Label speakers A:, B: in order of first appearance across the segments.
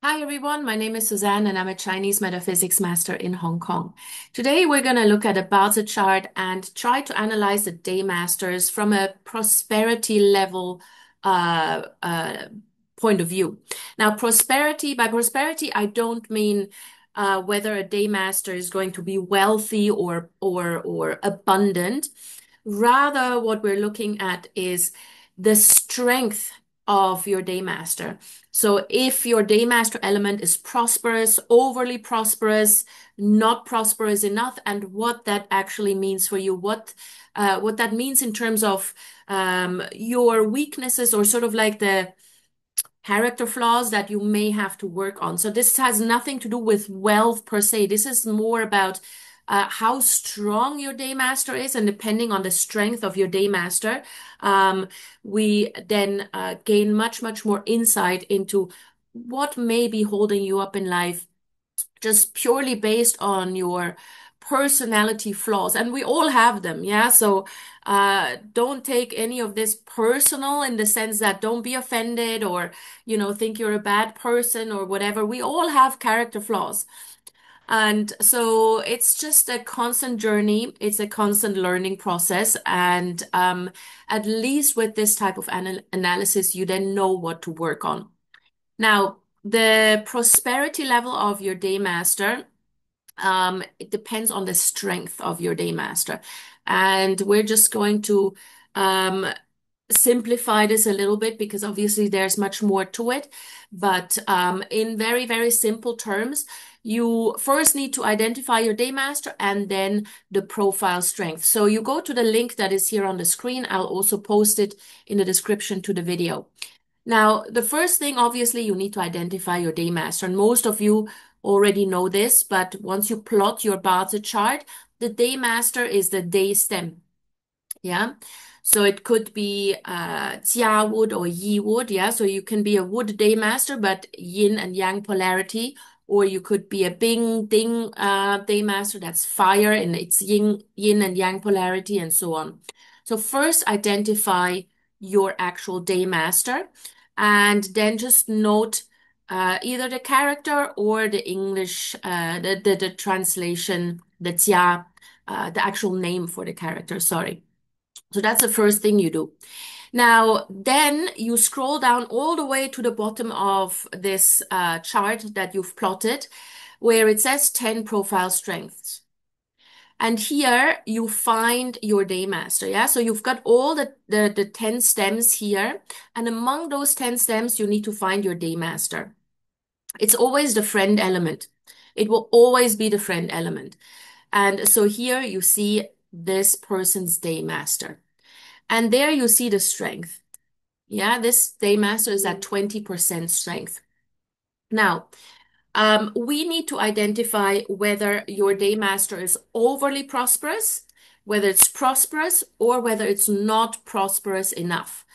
A: Hi everyone, my name is Suzanne and I'm a Chinese metaphysics master in Hong Kong. Today we're going to look at a Bazi chart and try to analyze the day masters from a prosperity level uh, uh, point of view. Now, by prosperity, I don't mean whether a day master is going to be wealthy or abundant. Rather, what we're looking at is the strength of your day master. So if your day master element is prosperous, overly prosperous, not prosperous enough, and what that actually means for you, what that means in terms of your weaknesses or sort of like the character flaws that you may have to work on. So this has nothing to do with wealth per se. This is more about how strong your day master is, and depending on the strength of your day master, we then gain much more insight into what may be holding you up in life just purely based on your personality flaws. And we all have them, yeah? So don't take any of this personal in the sense that don't be offended or, think you're a bad person or whatever. We all have character flaws. And so it's just a constant journey. It's a constant learning process. And at least with this type of analysis, you then know what to work on. Now, the prosperity level of your day master, it depends on the strength of your day master. And we're just going to um, simplify this a little bit because obviously there's much more to it. But in very simple terms, you first need to identify your day master and then the profile strength. So you go to the link that is here on the screen. I'll also post it in the description to the video. Now, the first thing, obviously, you need to identify your day master. And most of you already know this, but once you plot your Bazi chart, the day master is the day stem. Yeah. So it could be Jia wood or Yi wood. Yeah. So you can be a wood day master, but yin and yang polarity. Or you could be a Bing Ding day master, that's fire and it's yin and yang polarity and so on. So first identify your actual day master and then just note either the character or the English, the translation, the Jia, the actual name for the character, sorry. So that's the first thing you do. Now, then you scroll down all the way to the bottom of this chart that you've plotted, where it says 10 profile strengths. And here you find your day master. Yeah. So you've got all the 10 stems here. And among those 10 stems, you need to find your day master. It's always the friend element. It will always be the friend element. And so here you see this person's day master. And there you see the strength. Yeah, this day master is at 20% strength. Now, we need to identify whether your day master is overly prosperous, whether it's prosperous, or whether it's not prosperous enough.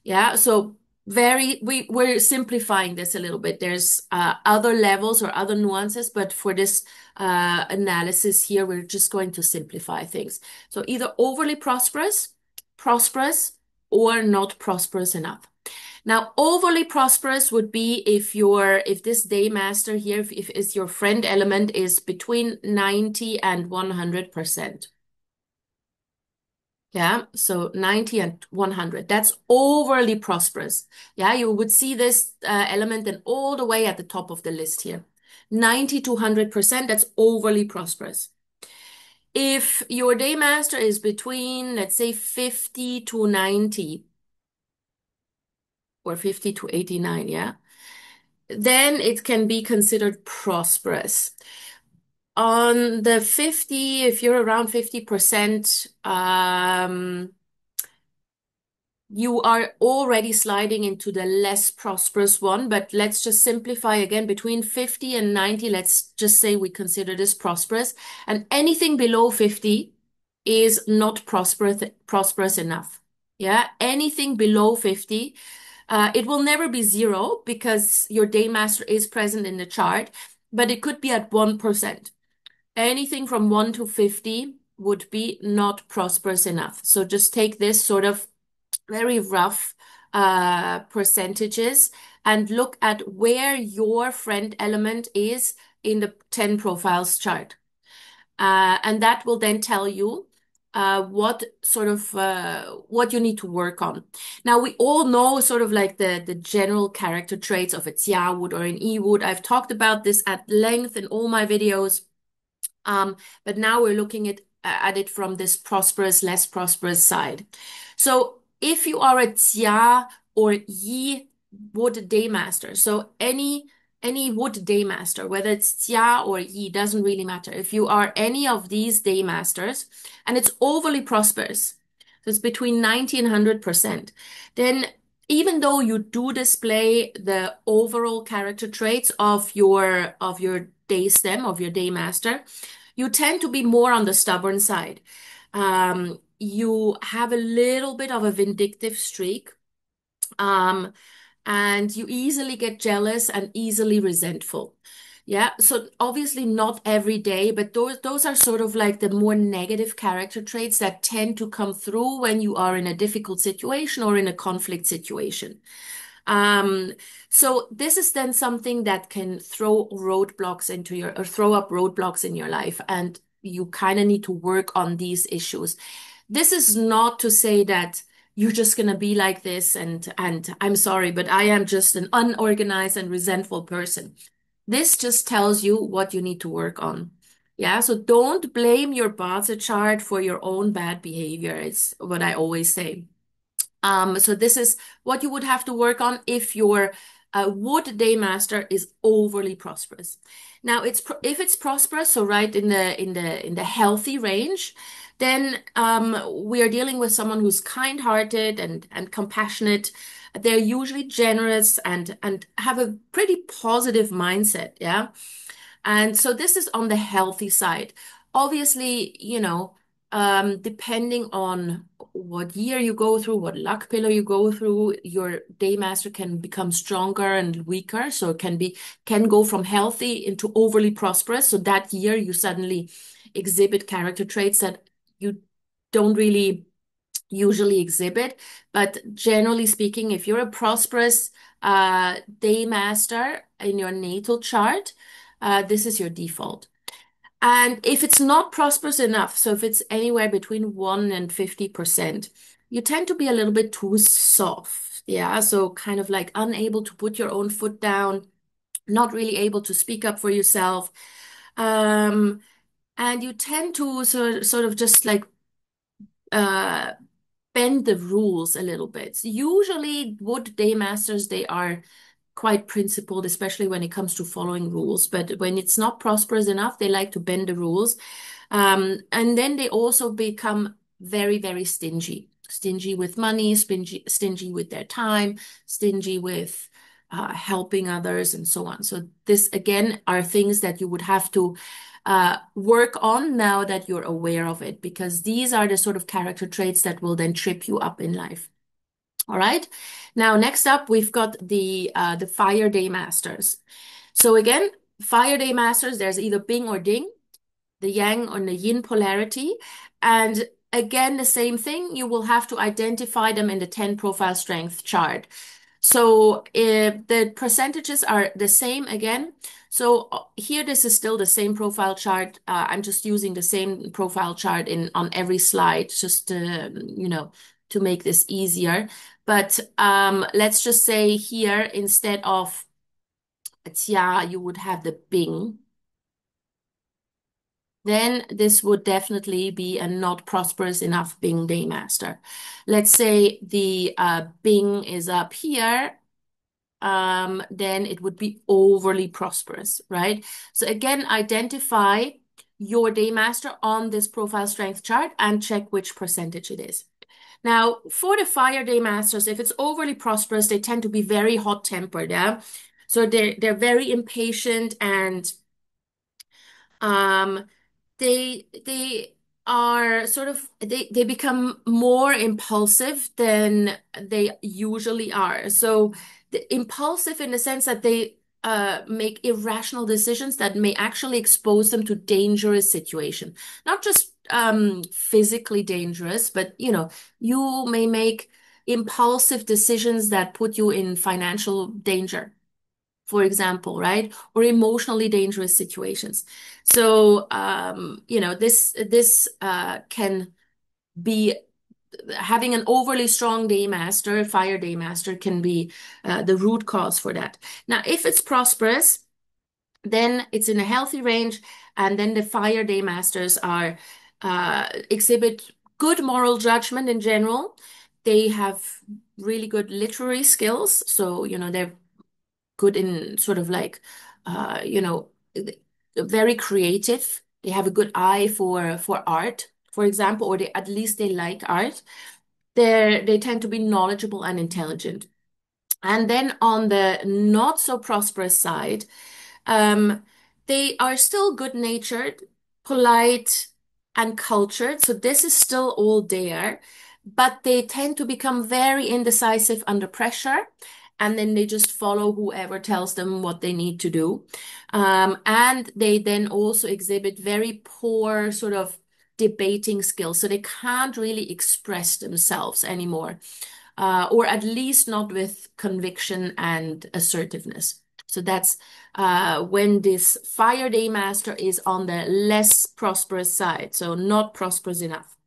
A: Yeah, so we're simplifying this a little bit. There's other levels or other nuances, but for this analysis here, we're just going to simplify things. So either overly prosperous, or not prosperous enough. Now, overly prosperous would be if this day master here, if is your friend element is between 90 and 100%. Yeah, so 90 and 100. That's overly prosperous. Yeah, you would see this element then all the way at the top of the list here. 90 to 100%, that's overly prosperous. If your day master is between, let's say, 50 to 90 or 50 to 89, yeah, then it can be considered prosperous. On the 50, if you're around 50%, you are already sliding into the less prosperous one, but let's just simplify again. Between 50 and 90, let's just say we consider this prosperous. And anything below 50 is not prosperous enough. Yeah, anything below 50, it will never be zero because your day master is present in the chart, but it could be at 1%. Anything from 1 to 50 would be not prosperous enough. So just take this sort of very rough percentages and look at where your friend element is in the 10 profiles chart. And that will then tell you what you need to work on. Now we all know sort of like the general character traits of a Xia wood or an E wood. I've talked about this at length in all my videos. But now we're looking at it from this prosperous, less prosperous side. So if you are a Jia or Yi wood day master, so any wood day master, whether it's Jia or Yi, doesn't really matter. If you are any of these day masters and it's overly prosperous, so it's between 90 and 100%, then even though you do display the overall character traits of your day stem, of your day master, you tend to be more on the stubborn side. You have a little bit of a vindictive streak, um, and you easily get jealous and easily resentful. Yeah, so obviously not every day, but those are sort of like the more negative character traits that tend to come through when you are in a difficult situation or in a conflict situation. Um, so this is then something that can throw roadblocks into your, or throw up roadblocks in your life, and you kind of need to work on these issues. This is not to say that you're just gonna be like this, and I'm sorry, but I am just an unorganized and resentful person. This just tells you what you need to work on. Yeah, so don't blame your Bazi chart for your own bad behavior. It's what I always say. So this is what you would have to work on if your wood day master is overly prosperous. Now, if it's prosperous, so right in the healthy range, then we are dealing with someone who's kind-hearted and compassionate. They're usually generous and have a pretty positive mindset. Yeah. And so this is on the healthy side. Obviously, depending on what year you go through, what luck pillar you go through, your day master can become stronger and weaker. So it can go from healthy into overly prosperous. So that year you suddenly exhibit character traits that you don't really usually exhibit. But generally speaking, if you're a prosperous day master in your natal chart, this is your default. And if it's not prosperous enough, so if it's anywhere between 1 and 50%, you tend to be a little bit too soft. Yeah. So kind of like unable to put your own foot down, not really able to speak up for yourself. Um, and you tend to sort of just like uh, bend the rules a little bit. Usually, wood day masters, they are quite principled, especially when it comes to following rules. But when it's not prosperous enough, they like to bend the rules. And then they also become very, very stingy. Stingy with money, stingy with their time, stingy with helping others, and so on. So this again are things that you would have to work on now that you're aware of it, because these are the sort of character traits that will then trip you up in life. All right. Now, next up, we've got the Fire Day Masters. So again, Fire Day Masters, there's either Bing or Ding, the Yang or the Yin polarity. And again, the same thing, you will have to identify them in the 10 profile strength chart. So if the percentages are the same again. So here, this is still the same profile chart. I'm just using the same profile chart on every slide, just to make this easier. But let's just say here, instead of Xia, you would have the Bing. Then this would definitely be a not prosperous enough Bing day master. Let's say the Bing is up here, then it would be overly prosperous, right? So again, identify your day master on this profile strength chart and check which percentage it is. Now, for the fire day masters, if it's overly prosperous, they tend to be very hot-tempered, yeah? So they're very impatient, and um they are sort of they become more impulsive than they usually are. So impulsive in the sense that they make irrational decisions that may actually expose them to dangerous situation. Not just physically dangerous, but you may make impulsive decisions that put you in financial danger, for example, right? Or emotionally dangerous situations. So, this can be having an overly strong day master, fire day master can be the root cause for that. Now, if it's prosperous, then it's in a healthy range, and then the fire day masters are exhibit good moral judgment in general. They have really good literary skills, so they're good in sort of like uh, you know very creative. They have a good eye for art, for example, or at least they like art. They tend to be knowledgeable and intelligent. And then on the not so prosperous side, um, they are still good-natured, polite, and cultured. So this is still all there, but they tend to become very indecisive under pressure. And then they just follow whoever tells them what they need to do. And they then also exhibit very poor sort of debating skills. So they can't really express themselves anymore, or at least not with conviction and assertiveness. So that's when this fire day master is on the less prosperous side, so not prosperous enough.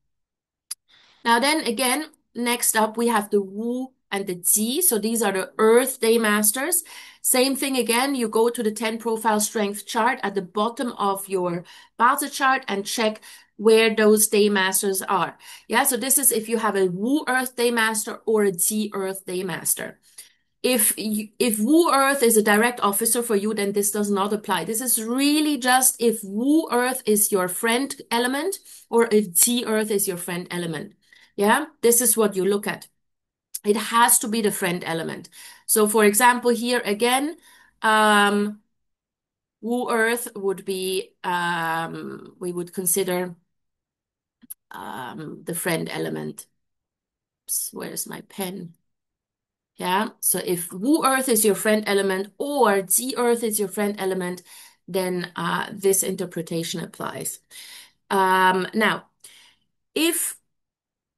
A: Now then again, next up we have the Wu and the Qi. So these are the Earth Day Masters. Same thing again, you go to the 10 profile strength chart at the bottom of your Bazi chart and check where those day masters are. Yeah, so this is if you have a Wu Earth Day Master or a Qi Earth Day Master. If Wu Earth is a direct officer for you, then this does not apply. This is really just if Wu Earth is your friend element or if Qi Earth is your friend element. Yeah, this is what you look at. It has to be the friend element. So for example, here again, Wu Earth would be, we would consider the friend element. Where's my pen? Yeah, so if Wu Earth is your friend element or Ji Earth is your friend element, then this interpretation applies. Now, if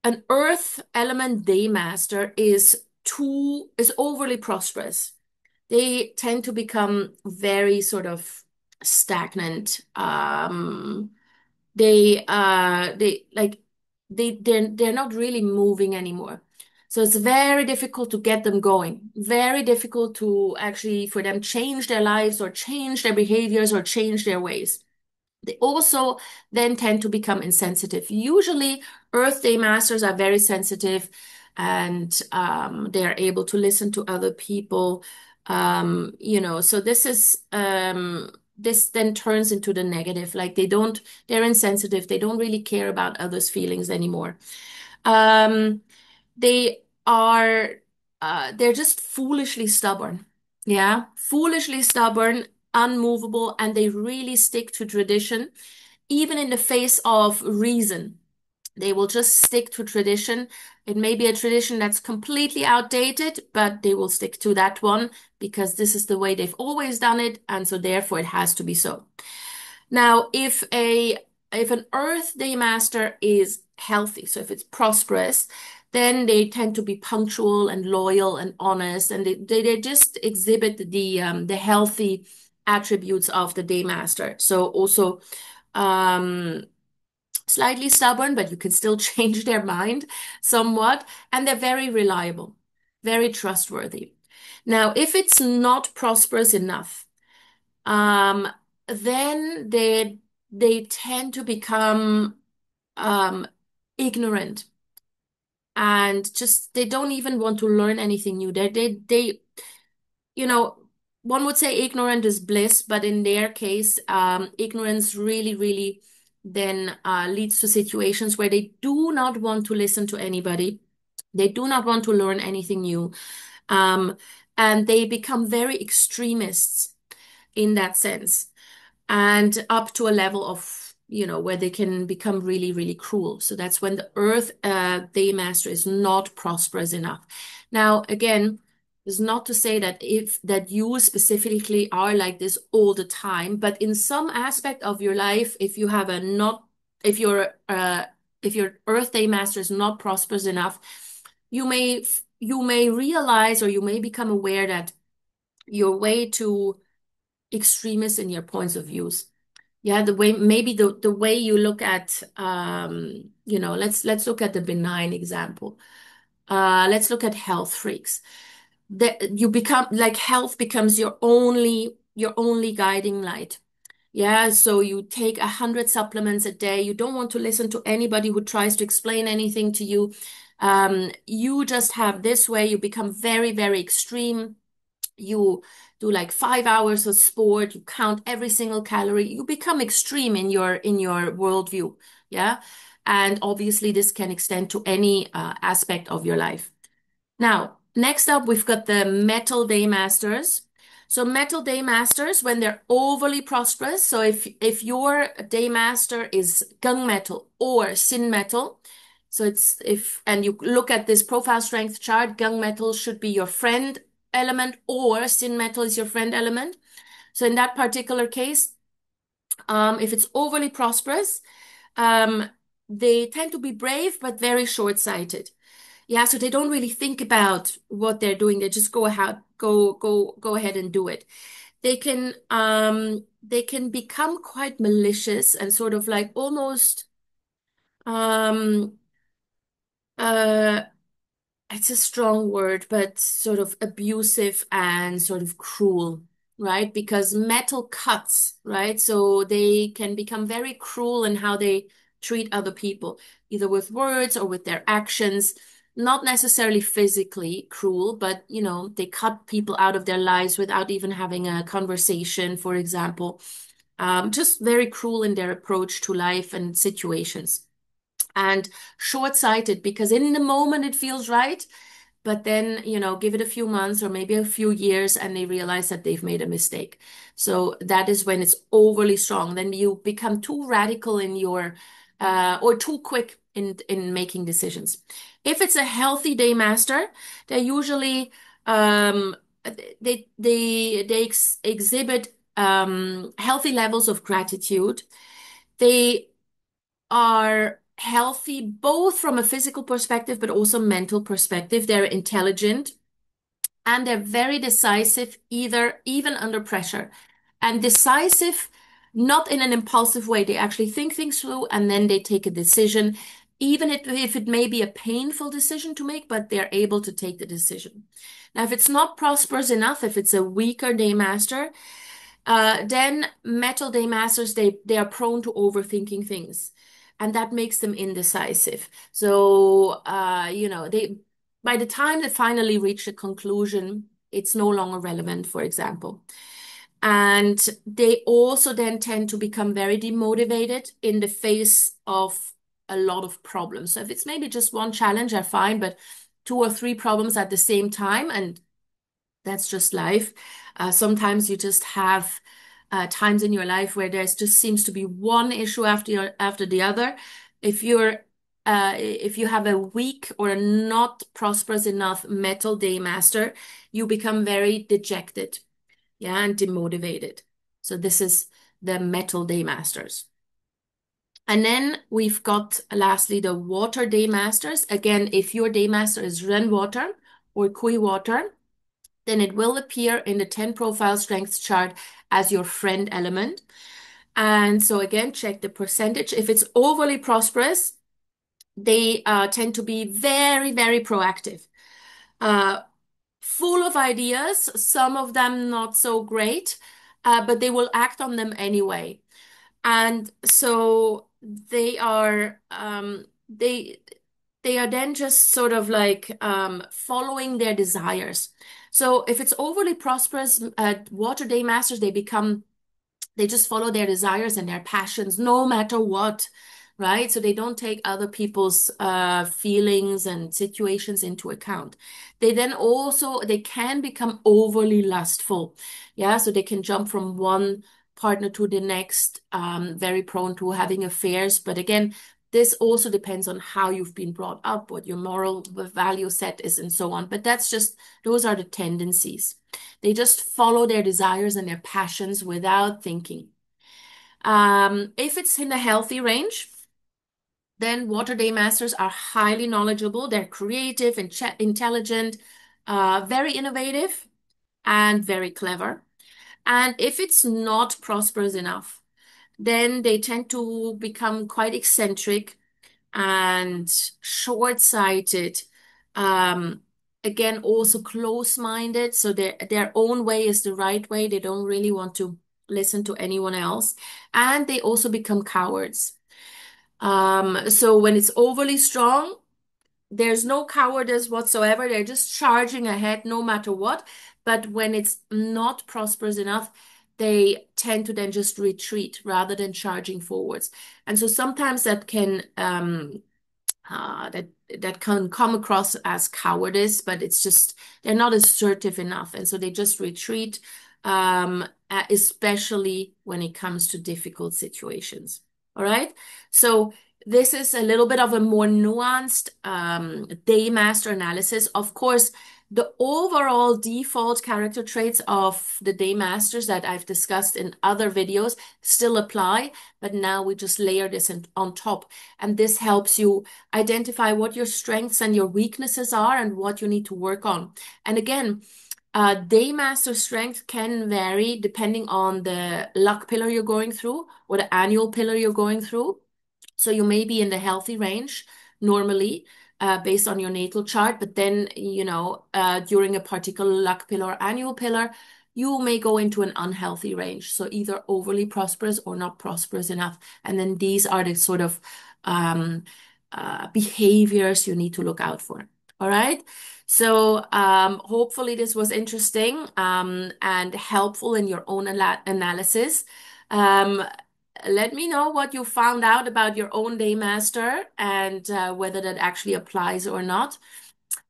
A: an Earth element day master is overly prosperous, they tend to become very sort of stagnant. They like they're not really moving anymore. So it's very difficult to get them going. Very difficult to actually for them change their lives or change their behaviors or change their ways. They also then tend to become insensitive. Usually, Earth Day Masters are very sensitive and they are able to listen to other people. So this then turns into the negative. Like they're insensitive. They don't really care about others' feelings anymore. Um, they are, they're just foolishly stubborn. Yeah, foolishly stubborn, unmovable, and they really stick to tradition, even in the face of reason. They will just stick to tradition. It may be a tradition that's completely outdated, but they will stick to that one because this is the way they've always done it, and so therefore it has to be so. Now, if an Earth Day Master is healthy, so if it's prosperous, then they tend to be punctual and loyal and honest, and they just exhibit the healthy attributes of the Day Master. So also um, slightly stubborn, but you can still change their mind somewhat, and they're very reliable, very trustworthy. Now, if it's not prosperous enough, um, then they tend to become um, ignorant and just they don't even want to learn anything new. They you know one would say ignorant is bliss, but in their case, ignorance really then leads to situations where they do not want to listen to anybody. They do not want to learn anything new, um, and they become very extremists in that sense and up to a level of, where they can become really cruel. So that's when the Earth Day Master is not prosperous enough. Now, again, is not to say that you specifically are like this all the time, but in some aspect of your life, if you have if your Earth Day Master is not prosperous enough, you may realize or you may become aware that you're way too extremist in your points of views. Yeah, the way maybe the way you look at let's look at the benign example. Let's look at health freaks. That you become like health becomes your only guiding light. Yeah, so you take 100 supplements a day. You don't want to listen to anybody who tries to explain anything to you. You just have this way. You become very, very extreme. You do like 5 hours of sport. You count every single calorie. You become extreme in your worldview. Yeah, and obviously this can extend to any aspect of your life. Now, next up, we've got the metal day masters. So metal day masters, when they're overly prosperous, so if your day master is gung metal or sin metal, so it's if and you look at this profile strength chart, gung metal should be your friend element or sin metal is your friend element. So in that particular case, if it's overly prosperous, um, they tend to be brave but very short-sighted. Yeah, so they don't really think about what they're doing. They just go ahead and do it. They can become quite malicious and sort of like almost um uh it's a strong word, but sort of abusive and sort of cruel, right? Because metal cuts, right? So they can become very cruel in how they treat other people, either with words or with their actions. Not necessarily physically cruel, but they cut people out of their lives without even having a conversation, for example. Just very cruel in their approach to life and situations. And short-sighted because in the moment it feels right, but then, give it a few months or maybe a few years and they realize that they've made a mistake. So that is when it's overly strong. Then you become too radical in or too quick in making decisions. If it's a healthy day master, they usually, they exhibit, healthy levels of gratitude. They are healthy both from a physical perspective, but also mental perspective. They're intelligent and they're very decisive, either even under pressure. And decisive, not in an impulsive way. They actually think things through and then they take a decision, even if it may be a painful decision to make, but they're able to take the decision. Now, if it's not prosperous enough, if it's a weaker day master, then metal day masters, they are prone to overthinking things, and that makes them indecisive. So, they by the time they finally reach a conclusion, it's no longer relevant, for example. And they also then tend to become very demotivated in the face of a lot of problems. So if it's maybe just one challenge, I find, but two or three problems at the same time, and that's just life. Sometimes you just have times in your life where there's just seems to be one issue after the other. If you have a weak or a not prosperous enough metal day master, you become very dejected, yeah, and demotivated. So this is the metal day masters. And then we've got lastly the water day masters. Again, if your day master is Ren water or Kui water, then it will appear in the 10 profile strengths chart as your friend element. And so again, check the percentage. If it's overly prosperous, they tend to be very, very proactive, uh, full of ideas, some of them not so great, but they will act on them anyway. And so they are then just sort of like following their desires. So if it's overly prosperous, water day masters, they just follow their desires and their passions no matter what, right? So they don't take other people's feelings and situations into account. They can become overly lustful. Yeah, so they can jump from one partner to the next, very prone to having affairs. But again, this also depends on how you've been brought up, what your moral value set is, and so on. But those are the tendencies. They just follow their desires and their passions without thinking. If it's in the healthy range, Then Water Day Masters are highly knowledgeable. They're creative and intelligent, very innovative, and very clever. And if it's not prosperous enough, then they tend to become quite eccentric and short-sighted. Um, Again, also close-minded. So their own way is the right way. They don't really want to listen to anyone else. And they also become cowards. So when it's overly strong, there's no cowardice whatsoever. They're just charging ahead no matter what. But when it's not prosperous enough, they tend to then just retreat rather than charging forwards. And so sometimes that that can come across as cowardice, but it's just they're not assertive enough, and so they just retreat, especially when it comes to difficult situations. All right, so this is a little bit of a more nuanced day master analysis. Of course, the overall default character traits of the day masters that I've discussed in other videos still apply, but now we just layer this on top, and this helps you identify what your strengths and your weaknesses are and what you need to work on. And again, day master strength can vary depending on the luck pillar you're going through or the annual pillar you're going through. So you may be in the healthy range normally, based on your natal chart, but then, during a particular luck pillar or annual pillar, you may go into an unhealthy range. So either overly prosperous or not prosperous enough. And then these are the sort of um, behaviors you need to look out for. All right. So hopefully this was interesting and helpful in your own analysis. Um, Let me know what you found out about your own day master and whether that actually applies or not.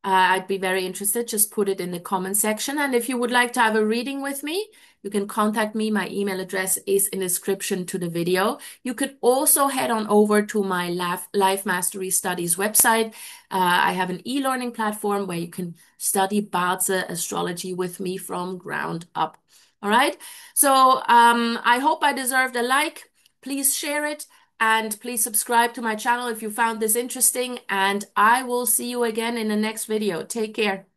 A: I'd be very interested. Just put it in the comment section. And if you would like to have a reading with me, you can contact me. My email address is in the description to the video. You could also head on over to my Life Mastery Studies website. I have an e-learning platform where you can study Bazi Astrology with me from ground up. All right. So I hope I deserved a like. Please share it. And please subscribe to my channel if you found this interesting. And I will see you again in the next video. Take care.